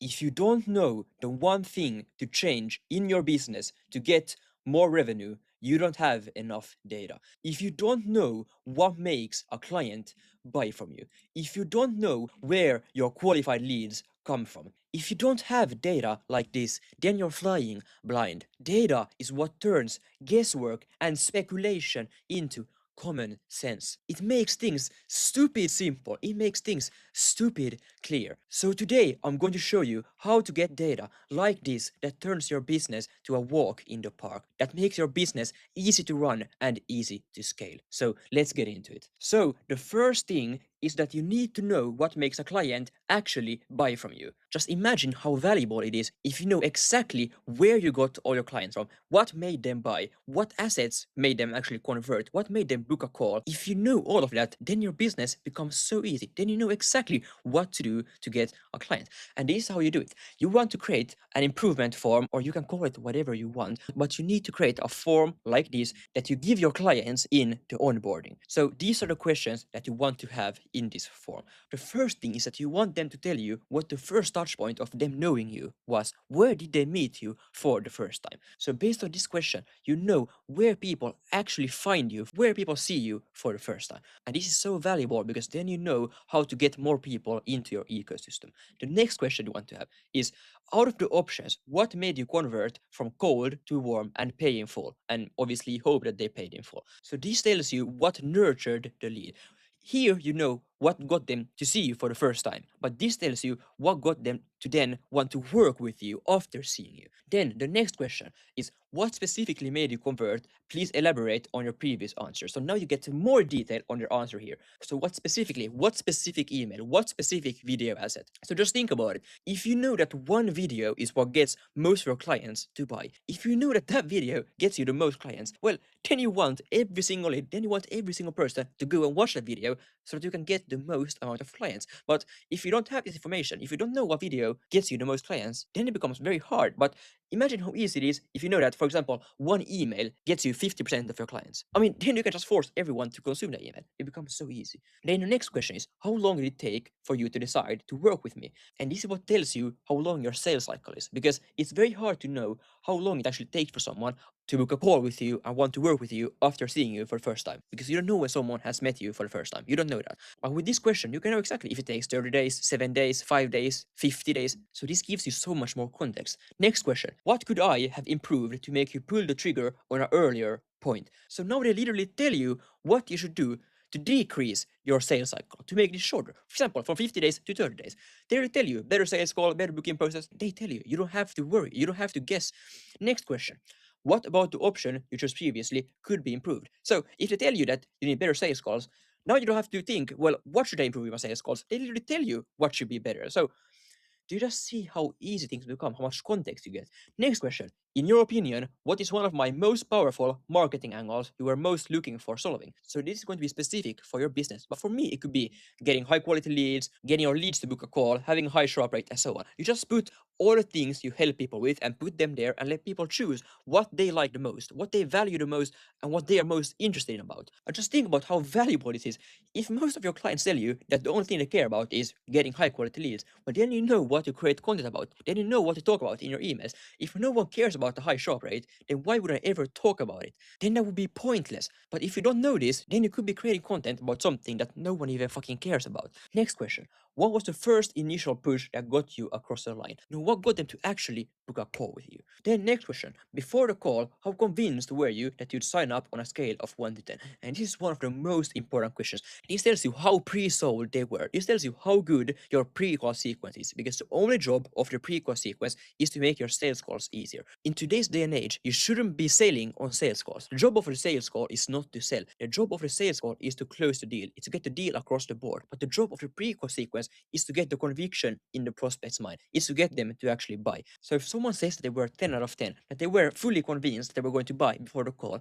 If you don't know the one thing to change in your business to get more revenue, you don't have enough data. If you don't know what makes a client buy from you, if you don't know where your qualified leads come from, if you don't have data like this, then you're flying blind. Data is what turns guesswork and speculation into common sense. It makes things stupid simple. It makes things stupid clear. So today I'm going to show you how to get data like this that turns your business to a walk in the park, that makes your business easy to run and easy to scale. So let's get into it. So the first thing is that you need to know what makes a client actually buy from you. Just imagine how valuable it is if you know exactly where you got all your clients from, what made them buy, what assets made them actually convert, what made them book a call. If you know all of that, then your business becomes so easy. Then you know exactly what to do to get a client. And this is how you do it. You want to create an improvement form, or you can call it whatever you want, but you need to create a form like this that you give your clients in the onboarding. So these are the questions that you want to have in this form. The first thing is that you want them to tell you what the first touch point of them knowing you was. Where did they meet you for the first time? So based on this question, you know where people actually find you, where people see you for the first time. And this is so valuable because then you know how to get more people into your ecosystem. The next question you want to have is, out of the options, what made you convert from cold to warm and pay in full? And obviously hope that they paid in full. So this tells you what nurtured the lead. Here you know what got them to see you for the first time, but this tells you what got them to then want to work with you after seeing you. Then the next question is, what specifically made you convert? Please elaborate on your previous answer. So now you get more detail on your answer here. So what specific email, what specific video asset? So just think about it. If you know that one video is what gets most of your clients to buy, if you know that that video gets you the most clients, well, then you want every single lead, then you want every single person to go and watch that video so that you can get the most amount of clients. But if you don't have this information, if you don't know what video gets you the most clients, then it becomes very hard. But imagine how easy it is if you know that, for example, one email gets you 50% of your clients. I mean, then you can just force everyone to consume that email. It becomes so easy. Then the next question is, how long did it take for you to decide to work with me? And this is what tells you how long your sales cycle is, because it's very hard to know how long it actually takes for someone to book a call with you and want to work with you after seeing you for the first time, because you don't know when someone has met you for the first time. You don't know that. But with this question, you can know exactly if it takes 30 days, 7 days, 5 days, 50 days. So this gives you so much more context. Next question, what could I have improved to make you pull the trigger on an earlier point? So now they literally tell you what you should do to decrease your sales cycle, to make this shorter. For example, from 50 days to 30 days. They will tell you better sales call, better booking process. They tell you. You don't have to worry. You don't have to guess. Next question. What about the option you chose previously could be improved? So if they tell you that you need better sales calls, now you don't have to think, well, what should I improve in my sales calls? They literally tell you what should be better. So do you just see how easy things become, how much context you get? Next question. In your opinion, what is one of my most powerful marketing angles you are most looking for solving? So this is going to be specific for your business. But for me, it could be getting high quality leads, getting your leads to book a call, having a high show up rate, and so on. You just put all the things you help people with and put them there and let people choose what they like the most, what they value the most, and what they are most interested in about. And just think about how valuable this is. If most of your clients tell you that the only thing they care about is getting high quality leads, but then you know what to create content about, then you know what to talk about in your emails. If no one cares about the high shop rate, then why would I ever talk about it? Then that would be pointless. But if you don't know this, then you could be creating content about something that no one even fucking cares about. Next question. What was the first initial push that got you across the line? No, what got them to actually book a call with you? Then next question. Before the call, how convinced were you that you'd sign up on a scale of 1 to 10? And this is one of the most important questions. This tells you how pre-sold they were. This tells you how good your pre-call sequence is, because the only job of the pre-call sequence is to make your sales calls easier. In today's day and age, you shouldn't be selling on sales calls. The job of the sales call is not to sell. The job of the sales call is to close the deal. It's to get the deal across the board. But the job of the pre-call sequence is to get the conviction in the prospect's mind. It's to get them to actually buy. So if someone says that they were 10 out of 10, that they were fully convinced they were going to buy before the call,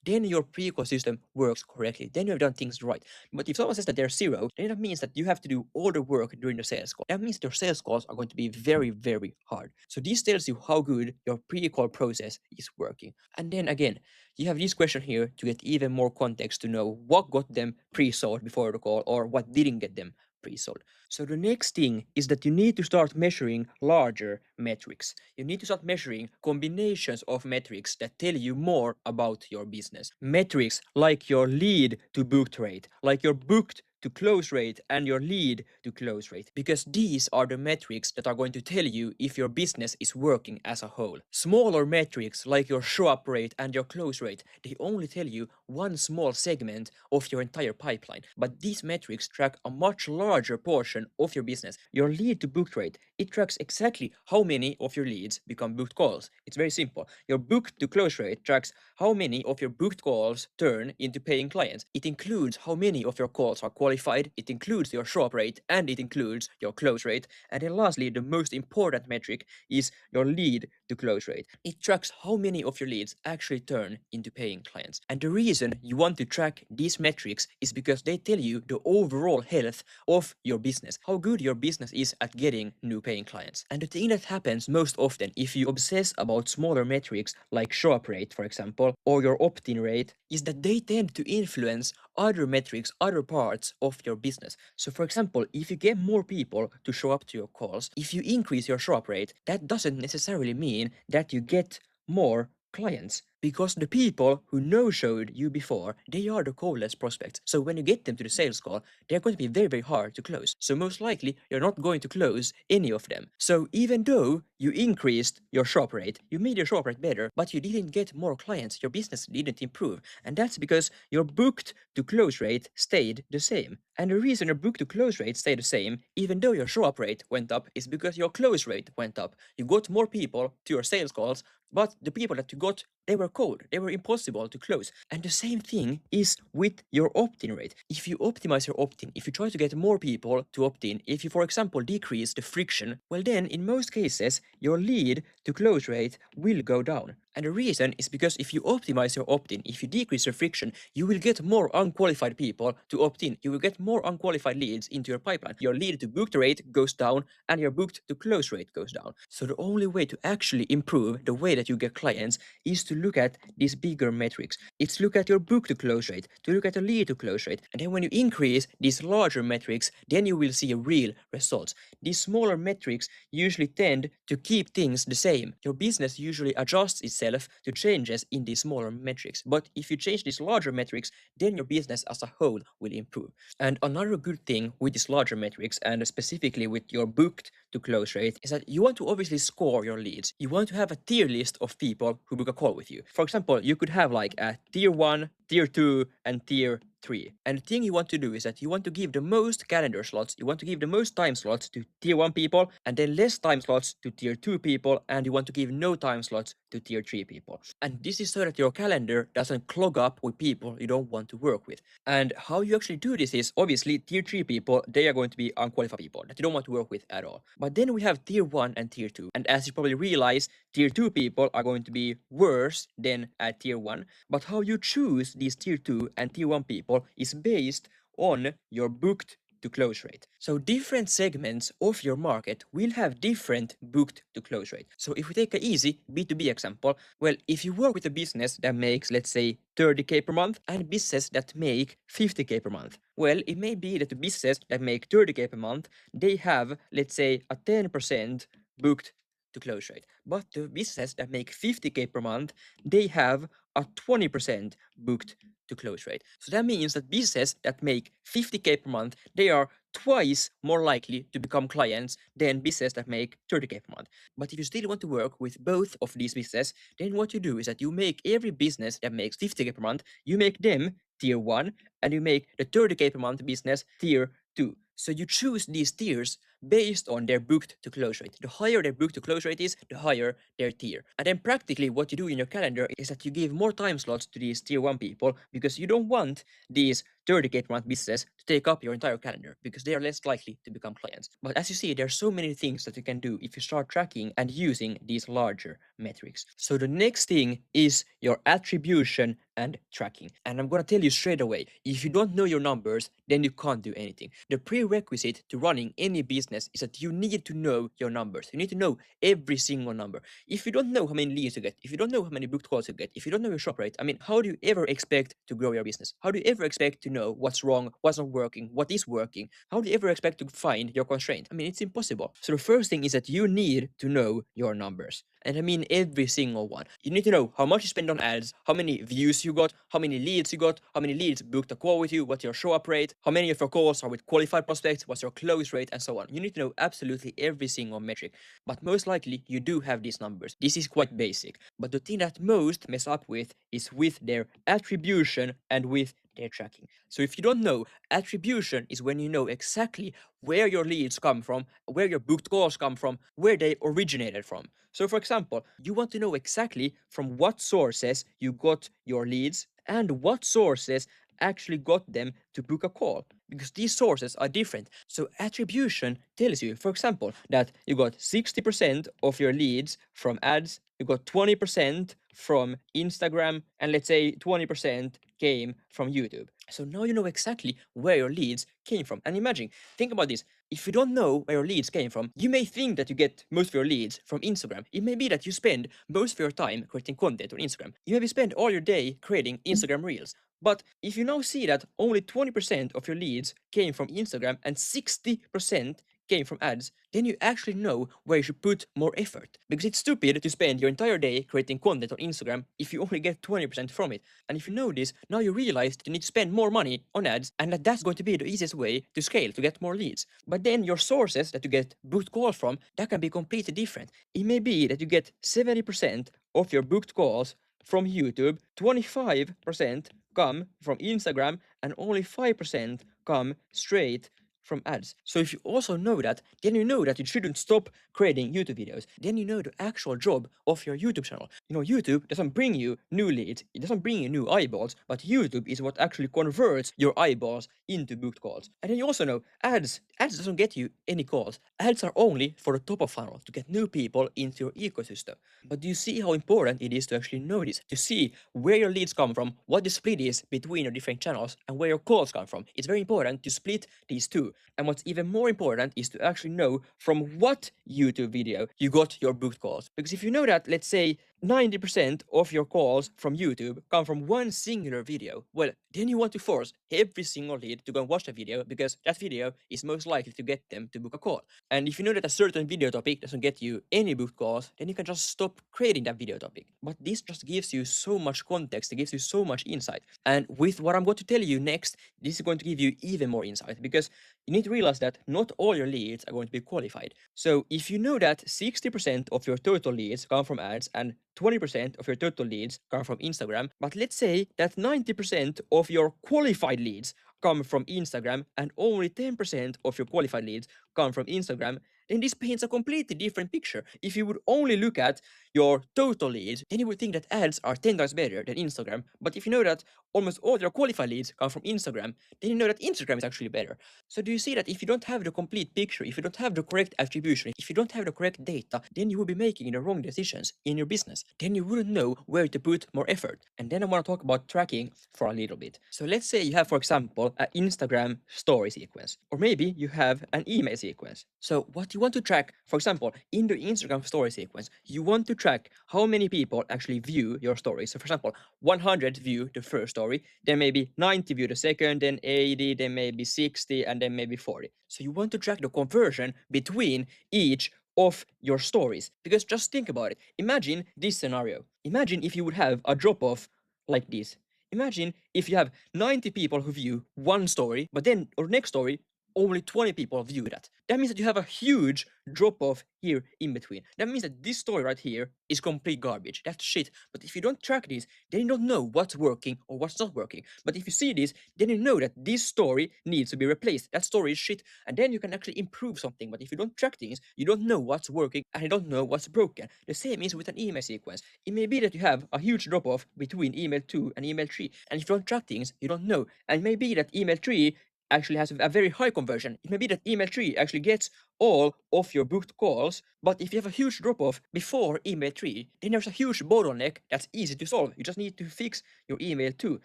then your pre-call system works correctly. Then you have done things right. But if someone says that they're 0, then that means that you have to do all the work during the sales call. That means your sales calls are going to be very, very hard. So this tells you how good your pre-call process is working. And then again, you have this question here to get even more context to know what got them pre-sold before the call or what didn't get them pre-sold. So the next thing is that you need to start measuring larger metrics. You need to start measuring combinations of metrics that tell you more about your business. Metrics like your lead to booked rate, like your booked to close rate and your lead to close rate, because these are the metrics that are going to tell you if your business is working as a whole. Smaller metrics like your show up rate and your close rate, they only tell you one small segment of your entire pipeline, but these metrics track a much larger portion of your business. Your lead to booked rate, it tracks exactly how many of your leads become booked calls. It's very simple. Your booked to close rate tracks how many of your booked calls turn into paying clients. It includes how many of your calls are qualified, it includes your show up rate, and it includes your close rate. And then lastly, the most important metric is your lead to close rate. It tracks how many of your leads actually turn into paying clients. And the reason you want to track these metrics is because they tell you the overall health of your business, how good your business is at getting new paying clients. And the thing that happens most often if you obsess about smaller metrics like show up rate, for example, or your opt-in rate, is that they tend to influence other metrics, other parts of your business. So for example, if you get more people to show up to your calls, if you increase your show up rate, that doesn't necessarily mean that you get more clients, because the people who no-showed you before, they are the coldest prospects. So when you get them to the sales call, they're going to be very, very hard to close. So most likely, you're not going to close any of them. So even though you increased your shop rate, you made your shop rate better, but you didn't get more clients, your business didn't improve. And that's because your booked to close rate stayed the same. And the reason your book to close rate stayed the same, even though your show up rate went up, is because your close rate went up. You got more people to your sales calls, but the people that you got, they were cold. They were impossible to close. And the same thing is with your opt-in rate. If you optimize your opt-in, if you try to get more people to opt in, if you, for example, decrease the friction, well then, in most cases, your lead to close rate will go down. And the reason is because if you optimize your opt-in, if you decrease your friction, you will get more unqualified people to opt in. You will get more unqualified leads into your pipeline. Your lead to booked rate goes down and your booked to close rate goes down. So the only way to actually improve the way that you get clients is to look at these bigger metrics. It's look at your book to close rate, to look at the lead to close rate. And then when you increase these larger metrics, then you will see real results. These smaller metrics usually tend to keep things the same. Your business usually adjusts itself to changes in these smaller metrics. But if you change these larger metrics, then your business as a whole will improve. And another good thing with these larger metrics, and specifically with your booked to close rate, is that you want to obviously score your leads. You want to have a tier list of people who book a call with you. For example, you could have like a tier 1, tier 2, and tier 3. And the thing you want to do is that you want to give the most calendar slots, you want to give the most time slots to tier 1 people, and then less time slots to tier 2 people, and you want to give no time slots to tier 3 people. And this is so that your calendar doesn't clog up with people you don't want to work with. And how you actually do this is, obviously, tier 3 people, they are going to be unqualified people that you don't want to work with at all. But then we have tier 1 and tier 2. And as you probably realize, tier 2 people are going to be worse than at tier 1. But how you choose these tier 2 and tier 1 people is based on your booked to close rate. So different segments of your market will have different booked to close rate. So if we take an easy B2B example, well, if you work with a business that makes, let's say, 30k per month and businesses that make 50k per month, well, it may be that the businesses that make 30k per month, they have, let's say, a 10% booked to close rate. But the businesses that make 50k per month, they have a 20% booked to close rate. So that means that businesses that make 50k per month, they are twice more likely to become clients than businesses that make 30k per month. But if you still want to work with both of these businesses, then what you do is that you make every business that makes 50k per month, you make them tier 1, and you make the 30k per month business tier 2. So you choose these tiers based on their booked to close rate. The higher their booked to close rate is, the higher their tier. And then practically what you do in your calendar is that you give more time slots to these tier 1 people, because you don't want these 30k per month businesses to take up your entire calendar, because they are less likely to become clients. But as you see, there are so many things that you can do if you start tracking and using these larger metrics. So the next thing is your attribution and tracking. And I'm going to tell you straight away, if you don't know your numbers, then you can't do anything. The prerequisite to running any business business is that you need to know your numbers. You need to know every single number. If you don't know how many leads you get, if you don't know how many booked calls you get, if you don't know your shop rate, I mean, how do you ever expect to grow your business? How do you ever expect to know what's wrong, what's not working, what is working? How do you ever expect to find your constraint? I mean, it's impossible. So the first thing is that you need to know your numbers. And I mean every single one. You need to know how much you spend on ads, how many views you got, how many leads you got, how many leads booked a call with you, what's your show up rate, how many of your calls are with qualified prospects, what's your close rate, and so on. You need to know absolutely every single metric. But most likely you do have these numbers. This is quite basic. But the thing that most mess up with is with their attribution and with their tracking. So if you don't know, attribution is when you know exactly where your leads come from, where your booked calls come from, where they originated from. So for example, you want to know exactly from what sources you got your leads and what sources actually got them to book a call, because these sources are different. So attribution tells you, for example, that you got 60% of your leads from ads, you got 20% from Instagram, and let's say 20% came from YouTube. So now you know exactly where your leads came from. And imagine, think about this. If you don't know where your leads came from, you may think that you get most of your leads from Instagram. It may be that you spend most of your time creating content on Instagram. You maybe spend all your day creating Instagram Reels. But if you now see that only 20% of your leads came from Instagram and 60% came from ads, then you actually know where you should put more effort. Because it's stupid to spend your entire day creating content on Instagram if you only get 20% from it. And if you know this, now you realize that you need to spend more money on ads, and that's going to be the easiest way to scale, to get more leads. But then your sources that you get booked calls from, that can be completely different. It may be that you get 70% of your booked calls from YouTube, 25% come from Instagram, and only 5% come straight from ads. So if you also know that, then you know that you shouldn't stop creating YouTube videos. Then you know the actual job of your YouTube channel. You know, YouTube doesn't bring you new leads, it doesn't bring you new eyeballs, but YouTube is what actually converts your eyeballs into booked calls. And then you also know ads doesn't get you any calls. Ads are only for the top of funnel, to get new people into your ecosystem. But do you see how important it is to actually know this, to see where your leads come from, what the split is between your different channels, and where your calls come from? It's very important to split these two. And what's even more important is to actually know from what YouTube video you got your booked calls. Because if you know that, let's say, 90% of your calls from YouTube come from one singular video, well, then you want to force every single lead to go and watch the video, because that video is most likely to get them to book a call. And if you know that a certain video topic doesn't get you any booked calls, then you can just stop creating that video topic. But this just gives you so much context, it gives you so much insight. And with what I'm going to tell you next, this is going to give you even more insight, because you need to realize that not all your leads are going to be qualified. So if you know that 60% of your total leads come from ads and 20% of your total leads come from Instagram, but let's say that 90% of your qualified leads come from Instagram and only 10% of your qualified leads come from Instagram, then this paints a completely different picture. If you would only look at your total leads, then you would think that ads are 10 times better than Instagram. But if you know that almost all your qualified leads come from Instagram, then you know that Instagram is actually better. So do you see that if you don't have the complete picture, if you don't have the correct attribution, if you don't have the correct data, then you will be making the wrong decisions in your business. Then you wouldn't know where to put more effort. And then I want to talk about tracking for a little bit. So let's say you have, for example, an Instagram story sequence, or maybe you have an email sequence. So what you want to track, for example, in the Instagram story sequence, you want to track how many people actually view your story. So for example, 100 view the first story, then maybe 90 view the second, then 80, then maybe 60, and then maybe 40. So you want to track the conversion between each of your stories. Because just think about it. Imagine this scenario. Imagine if you would have a drop off like this. Imagine if you have 90 people who view one story, but then or next story, only 20 people view that. That means that you have a huge drop off here in between. That means that this story right here is complete garbage. That's shit. But if you don't track this, then you don't know what's working or what's not working. But if you see this, then you know that this story needs to be replaced. That story is shit. And then you can actually improve something. But if you don't track things, you don't know what's working and you don't know what's broken. The same is with an email sequence. It may be that you have a huge drop off between email 2 and email 3. And if you don't track things, you don't know. And it may be that email 3 actually has a very high conversion. It may be that email 3 actually gets all of your booked calls, but if you have a huge drop off before email 3, then there's a huge bottleneck that's easy to solve. You just need to fix your email 2.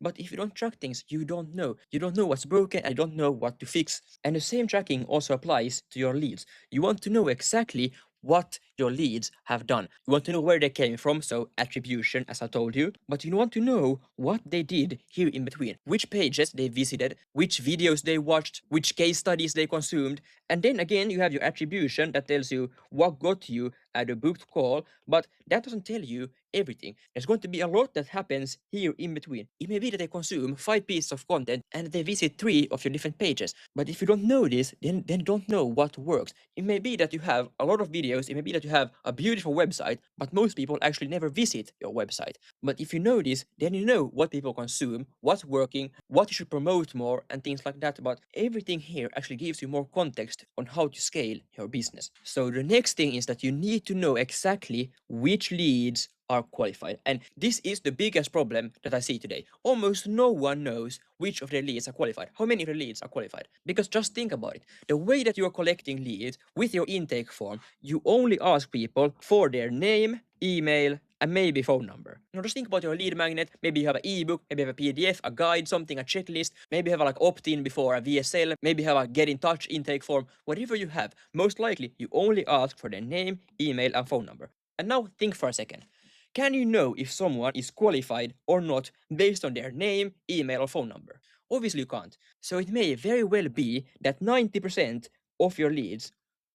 But if you don't track things, you don't know. You don't know what's broken and you don't know what to fix. And the same tracking also applies to your leads. You want to know exactly what your leads have done. You want to know where they came from, so attribution, as I told you, but you want to know what they did here in between, which pages they visited, which videos they watched, which case studies they consumed, and then again you have your attribution that tells you what got you at a booked call, but that doesn't tell you everything. There's going to be a lot that happens here in between. It may be that they consume 5 pieces of content and they visit 3 of your different pages. But if you don't know this, then you don't know what works. It may be that you have a lot of videos, it may be that you have a beautiful website, but most people actually never visit your website. But if you know this, then you know what people consume, what's working, what you should promote more, and things like that. But everything here actually gives you more context on how to scale your business. So the next thing is that you need to know exactly which leads are qualified. And this is the biggest problem that I see today. Almost no one knows which of their leads are qualified. How many of their leads are qualified? Because just think about it. The way that you are collecting leads with your intake form, you only ask people for their name, email, and maybe phone number. Just think about your lead magnet. Maybe you have an ebook, maybe you have a PDF, a guide, something, a checklist. Maybe you have a opt-in before a VSL. Maybe you have a get in touch intake form. Whatever you have, most likely you only ask for their name, email, and phone number. And now think for a second. Can you know if someone is qualified or not based on their name, email, or phone number? Obviously, you can't. So it may very well be that 90% of your leads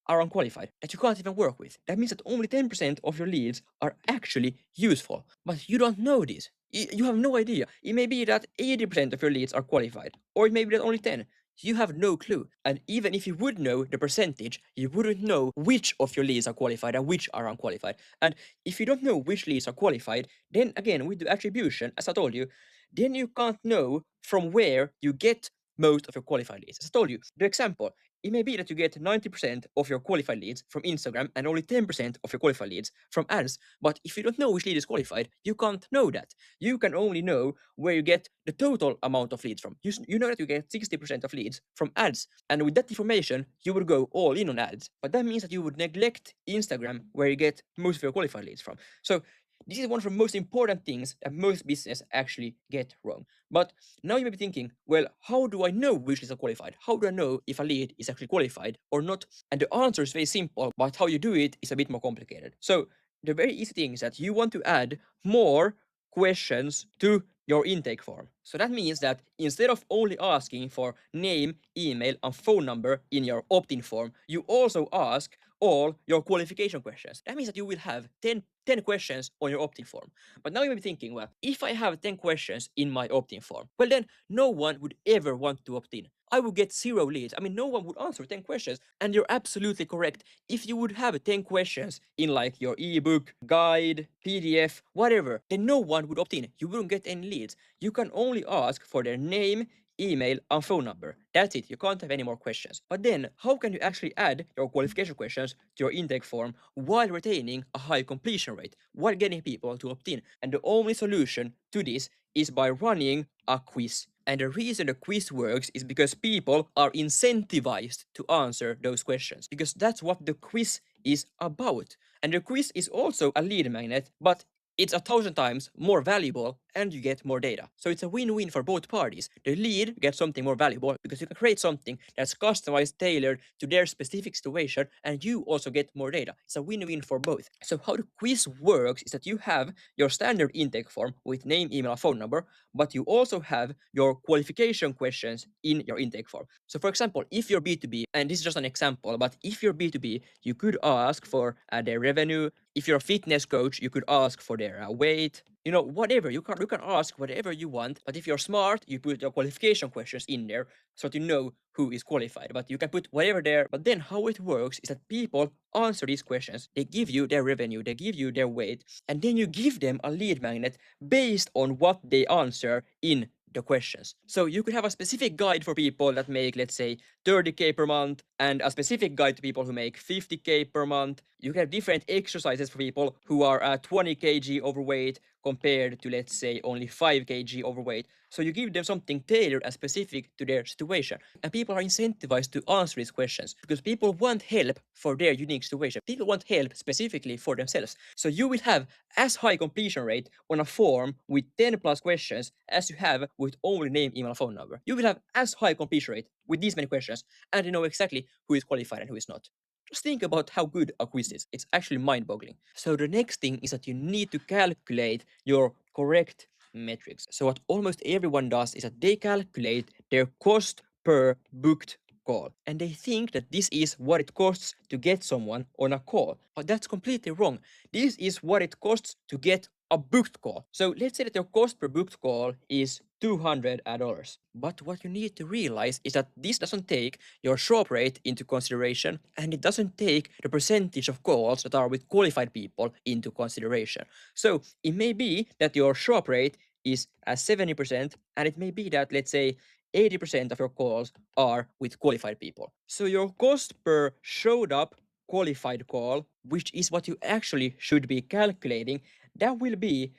are unqualified, that you can't even work with. That means that only 10% of your leads are actually useful. But you don't know this. You have no idea. It may be that 80% of your leads are qualified, or it may be that only 10. You have no clue. And even if you would know the percentage, you wouldn't know which of your leads are qualified and which are unqualified. And if you don't know which leads are qualified, then again, with the attribution, as I told you, then you can't know from where you get most of your qualified leads. As I told you, the example, it may be that you get 90% of your qualified leads from Instagram and only 10% of your qualified leads from ads. But if you don't know which lead is qualified, you can't know that. You can only know where you get the total amount of leads from. You know that you get 60% of leads from ads. And with that information, you would go all in on ads. But that means that you would neglect Instagram, where you get most of your qualified leads from. So this is one of the most important things that most businesses actually get wrong. But now you may be thinking, well, how do I know which leads are qualified? How do I know if a lead is actually qualified or not? And the answer is very simple, but how you do it is a bit more complicated. So the very easy thing is that you want to add more questions to your intake form. So that means that instead of only asking for name, email, and phone number in your opt-in form, you also ask all your qualification questions. That means that you will have 10 questions on your opt-in form. But now you may be thinking, well, if I have 10 questions in my opt-in form, well then no one would ever want to opt in. I would get 0 leads. I mean, no one would answer 10 questions. And you're absolutely correct. If you would have 10 questions in like your ebook, guide, PDF, whatever, then no one would opt in. You wouldn't get any leads. You can only ask for their name, email, and phone number. That's it. You can't have any more questions. But then, how can you actually add your qualification questions to your intake form while retaining a high completion rate, while getting people to opt in? And the only solution to this is by running a quiz. And the reason the quiz works is because people are incentivized to answer those questions, because that's what the quiz is about. And the quiz is also a lead magnet, but it's 1,000 times more valuable and you get more data. So it's a win-win for both parties. The lead gets something more valuable because you can create something that's customized, tailored to their specific situation, and you also get more data. It's a win-win for both. So how the quiz works is that you have your standard intake form with name, email, phone number, but you also have your qualification questions in your intake form. So for example, if you're B2B, and this is just an example, but if you're B2B, you could ask for their revenue. If you're a fitness coach, you could ask for their weight, whatever. You can ask whatever you want, but if you're smart, you put your qualification questions in there so that you know who is qualified. But you can put whatever there. But then how it works is that people answer these questions. They give you their revenue, they give you their weight, and then you give them a lead magnet based on what they answer in the questions. So you could have a specific guide for people that make, let's say, 30K per month, and a specific guide to people who make 50K per month. You can have different exercises for people who are 20 kg overweight compared to, let's say, only 5 kg overweight. So you give them something tailored and specific to their situation. And people are incentivized to answer these questions because people want help for their unique situation. People want help specifically for themselves. So you will have as high completion rate on a form with 10 plus questions as you have with only name, email, phone number. You will have as high completion rate with these many questions, and you know exactly who is qualified and who is not. Just think about how good a quiz is. It's actually mind-boggling. So the next thing is that you need to calculate your correct metrics. So what almost everyone does is that they calculate their cost per booked call. And they think that this is what it costs to get someone on a call. But that's completely wrong. This is what it costs to get a booked call. So let's say that your cost per booked call is $200. But what you need to realize is that this doesn't take your show up rate into consideration, and it doesn't take the percentage of calls that are with qualified people into consideration. So it may be that your show up rate is at 70%, and it may be that, let's say, 80% of your calls are with qualified people. So your cost per showed up qualified call, which is what you actually should be calculating, that will be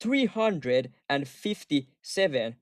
$357.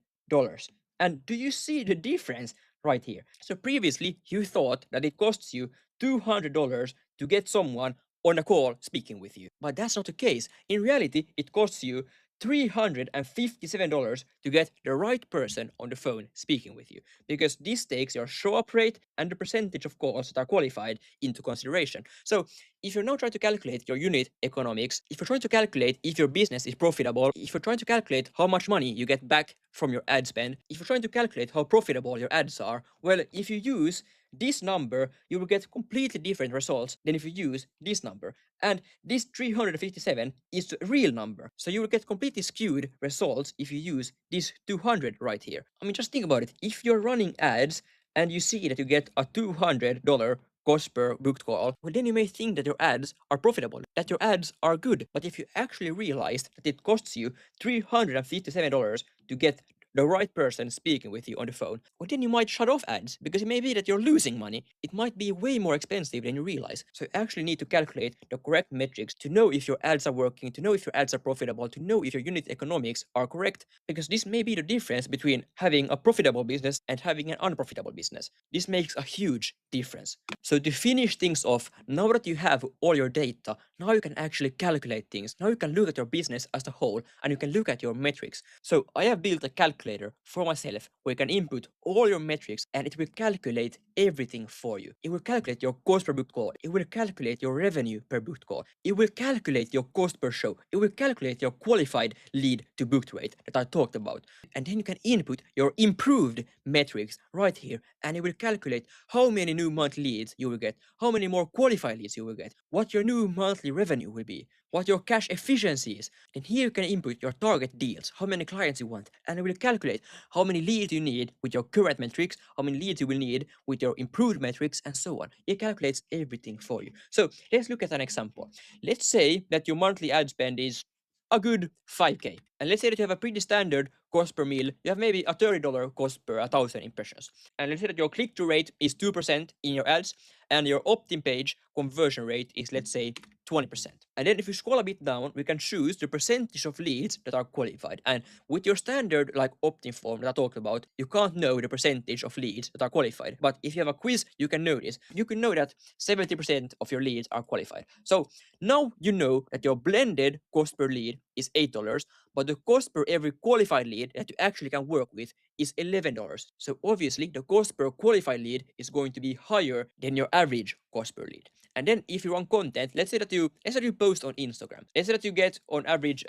And do you see the difference right here? So previously you thought that it costs you $200 to get someone on a call speaking with you. But that's not the case. In reality, it costs you $357 to get the right person on the phone speaking with you, because this takes your show up rate and the percentage of calls that are qualified into consideration. So if you're now trying to calculate your unit economics, if you're trying to calculate if your business is profitable, if you're trying to calculate how much money you get back from your ad spend, if you're trying to calculate how profitable your ads are, well, if you use this number, you will get completely different results than if you use this number. And this 357 is the real number. So you will get completely skewed results if you use this 200 right here. I mean, just think about it. If you're running ads and you see that you get a $200 cost per booked call, well, then you may think that your ads are profitable, that your ads are good. But if you actually realize that it costs you $357 to get the right person speaking with you on the phone, well, then you might shut off ads because it may be that you're losing money. It might be way more expensive than you realize. So you actually need to calculate the correct metrics to know if your ads are working, to know if your ads are profitable, to know if your unit economics are correct, because this may be the difference between having a profitable business and having an unprofitable business. This makes a huge difference. So to finish things off, now that you have all your data, now you can actually calculate things. Now you can look at your business as a whole and you can look at your metrics. So I have built a calculator for myself where you can input all your metrics and it will calculate everything for you. It will calculate your cost per booked call. It will calculate your revenue per booked call. It will calculate your cost per show. It will calculate your qualified lead to booked rate that I talked about. And then you can input your improved metrics right here and it will calculate how many new monthly leads you will get, how many more qualified leads you will get, what your new monthly revenue will be, what your cash efficiency is. Then here you can input your target deals, how many clients you want, and it will calculate how many leads you need with your current metrics, how many leads you will need with your improved metrics, and so on. It calculates everything for you. So let's look at an example. Let's say that your monthly ad spend is a good 5K. And let's say that you have a pretty standard cost per mil. You have maybe a $30 cost per 1,000 impressions. And let's say that your click-through rate is 2% in your ads and your opt-in page conversion rate is, let's say, 20%. And then if you scroll a bit down, we can choose the percentage of leads that are qualified. And with your standard like opt-in form that I talked about, you can't know the percentage of leads that are qualified. But if you have a quiz, you can know this. You can know that 70% of your leads are qualified. So now you know that your blended cost per lead is $8, but the cost per every qualified lead that you actually can work with is $11. So obviously the cost per qualified lead is going to be higher than your average cost per lead. And then if you run content, let's say that you post on Instagram. Let's say that you get on average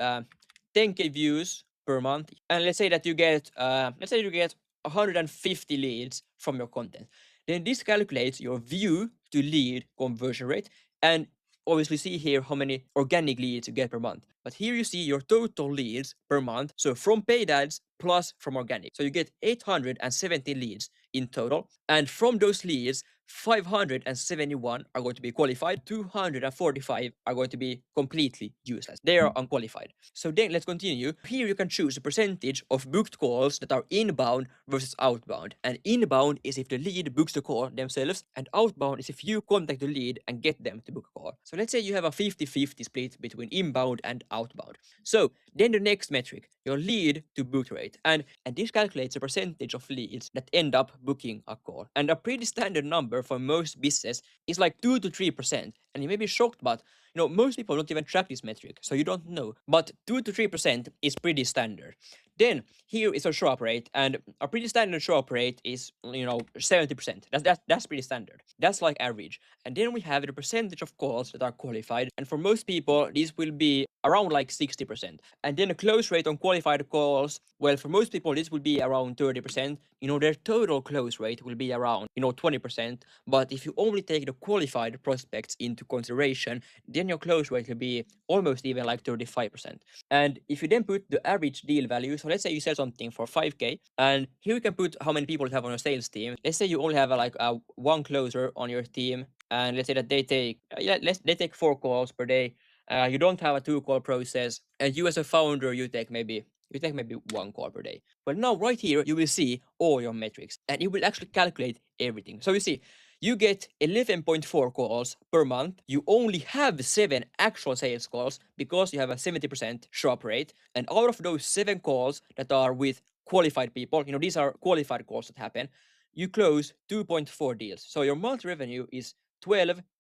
10K views per month, and let's say that you get 150 leads from your content. Then this calculates your view to lead conversion rate, and obviously see here how many organic leads you get per month. But here you see your total leads per month. So from paid ads plus from organic. So you get 870 leads in total. And from those leads, 571 are going to be qualified, 245 are going to be completely useless. They are unqualified. So then let's continue. Here you can choose a percentage of booked calls that are inbound versus outbound. And inbound is if the lead books the call themselves, and outbound is if you contact the lead and get them to book a call. So let's say you have a 50-50 split between inbound and outbound. So then the next metric, your lead to book rate. And this calculates a percentage of leads that end up booking a call. And a pretty standard number for most businesses is like 2 to 3%. And you may be shocked, but most people don't even track this metric, so you don't know. But 2 to 3% is pretty standard. Then here is our show up rate, and a pretty standard show up rate is 70%. That's pretty standard. That's like average. And then we have the percentage of calls that are qualified, and for most people this will be around like 60%. And then the close rate on qualified calls, well, for most people this will be around 30%. Their total close rate will be around 20%. But if you only take the qualified prospects into consideration, then your close rate will be almost even like 35%. And if you then put the average deal value, so let's say you sell something for 5k, and here you can put how many people you have on your sales team. Let's say you only have one closer on your team, and let's say that they take 4 calls per day. You don't have a 2-call process, and you as a founder, you take maybe 1 call per day. But now right here, you will see all your metrics, and it will actually calculate everything. So you see, you get 11.4 calls per month. You only have 7 actual sales calls because you have a 70% show up rate. And out of those 7 calls that are with qualified people, these are qualified calls that happen, you close 2.4 deals. So your monthly revenue is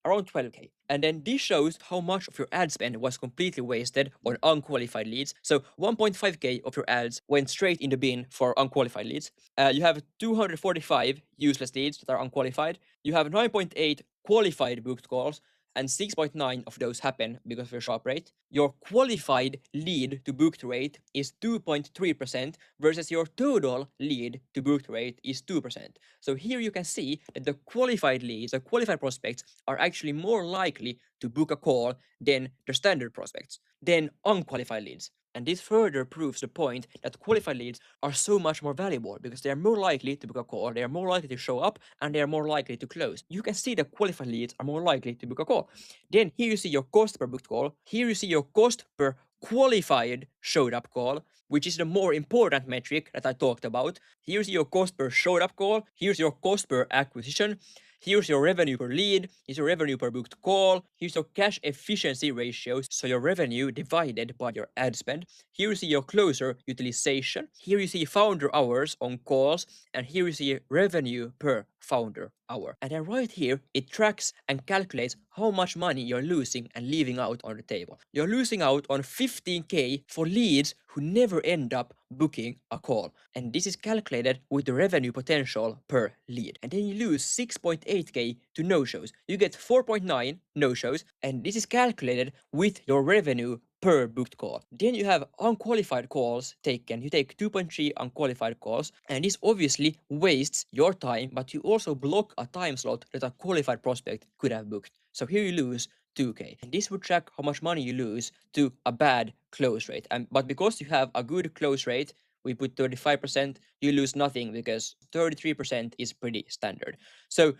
around 12k. And then this shows how much of your ad spend was completely wasted on unqualified leads. So 1.5k of your ads went straight in the bin for unqualified leads. You have 245 useless leads that are unqualified. You have 9.8 qualified booked calls, and 6.9 of those happen because of your show up rate. Your qualified lead to booked rate is 2.3% versus your total lead to booked rate is 2%. So here you can see that the qualified leads, the qualified prospects, are actually more likely to book a call than the standard prospects, than unqualified leads. And this further proves the point that qualified leads are so much more valuable because they are more likely to book a call, they are more likely to show up, and they are more likely to close. You can see that qualified leads are more likely to book a call. Then here you see your cost per booked call. Here you see your cost per qualified showed up call, which is the more important metric that I talked about. Here's your cost per showed up call. Here's your cost per acquisition. Here's your revenue per lead, here's your revenue per booked call, here's your cash efficiency ratio, so your revenue divided by your ad spend. Here you see your closer utilization, here you see founder hours on calls, and here you see revenue per founder hour. And then right here, it tracks and calculates how much money you're losing and leaving out on the table. You're losing out on 15k for leads who never end up booking a call. And this is calculated with the revenue potential per lead. And then you lose 6.8k to no-shows. You get 4.9 no-shows, and this is calculated with your revenue per booked call. Then you have unqualified calls taken. You take 2.3 unqualified calls, and this obviously wastes your time, but you also block a time slot that a qualified prospect could have booked. So here you lose 2k. And this would track how much money you lose to a bad close rate. But because you have a good close rate, we put 35%, you lose nothing because 33% is pretty standard. So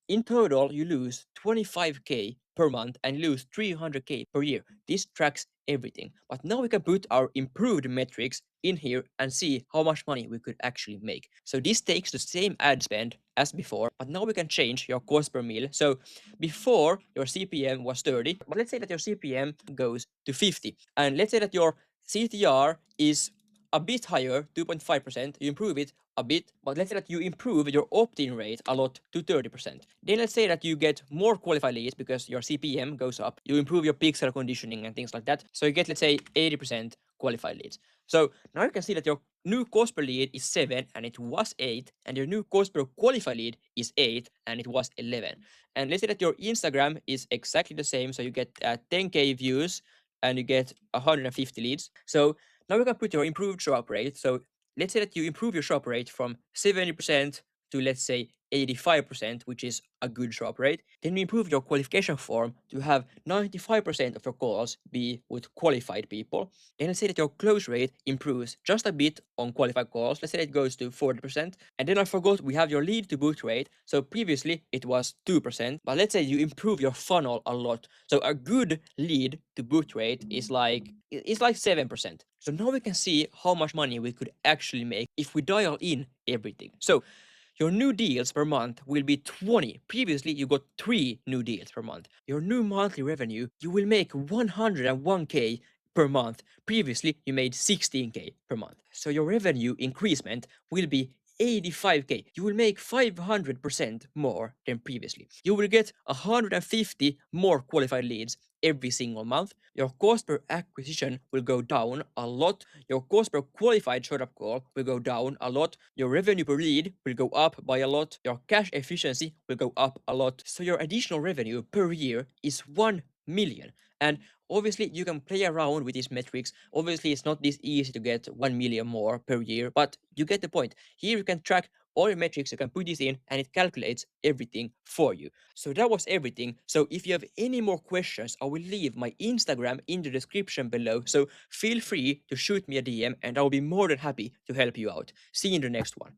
in total, you lose 25k per month and lose 300k per year. This tracks everything. But now we can put our improved metrics in here and see how much money we could actually make. So this takes the same ad spend as before, but now we can change your cost per mil. So before your CPM was 30, but let's say that your CPM goes to 50. And let's say that your CTR is a bit higher, 2.5%, you improve it a bit, but let's say that you improve your opt-in rate a lot to 30%. Then let's say that you get more qualified leads because your CPM goes up, you improve your pixel conditioning and things like that, so you get, let's say, 80% qualified leads. So now you can see that your new cost per lead is 7 and it was 8, and your new cost per qualified lead is 8 and it was 11. And let's say that your Instagram is exactly the same, so you get 10k views and you get 150 leads. So now we can put your improved show up rate. So let's say that you improve your show up rate from 70% to, let's say, 85%, which is a good drop rate. Then you improve your qualification form to have 95% of your calls be with qualified people. And let's say that your close rate improves just a bit on qualified calls. Let's say it goes to 40%. And then I forgot we have your lead to book rate. So previously it was 2%, but let's say you improve your funnel a lot. So a good lead to book rate is like 7%. So now we can see how much money we could actually make if we dial in everything. So your new deals per month will be 20. Previously, you got 3 new deals per month. Your new monthly revenue, you will make 101k per month. Previously, you made 16k per month. So your revenue increasement will be 85k. You will make 500% more than previously. You will get 150 more qualified leads every single month. Your cost per acquisition will go down a lot. Your cost per qualified short-up call will go down a lot. Your revenue per lead will go up by a lot. Your cash efficiency will go up a lot. So your additional revenue per year is 1 million. And obviously, you can play around with these metrics. Obviously, it's not this easy to get 1 million more per year, but you get the point. Here you can track all your metrics, you can put this in, and it calculates everything for you. So that was everything. So if you have any more questions, I will leave my Instagram in the description below. So feel free to shoot me a DM, and I will be more than happy to help you out. See you in the next one.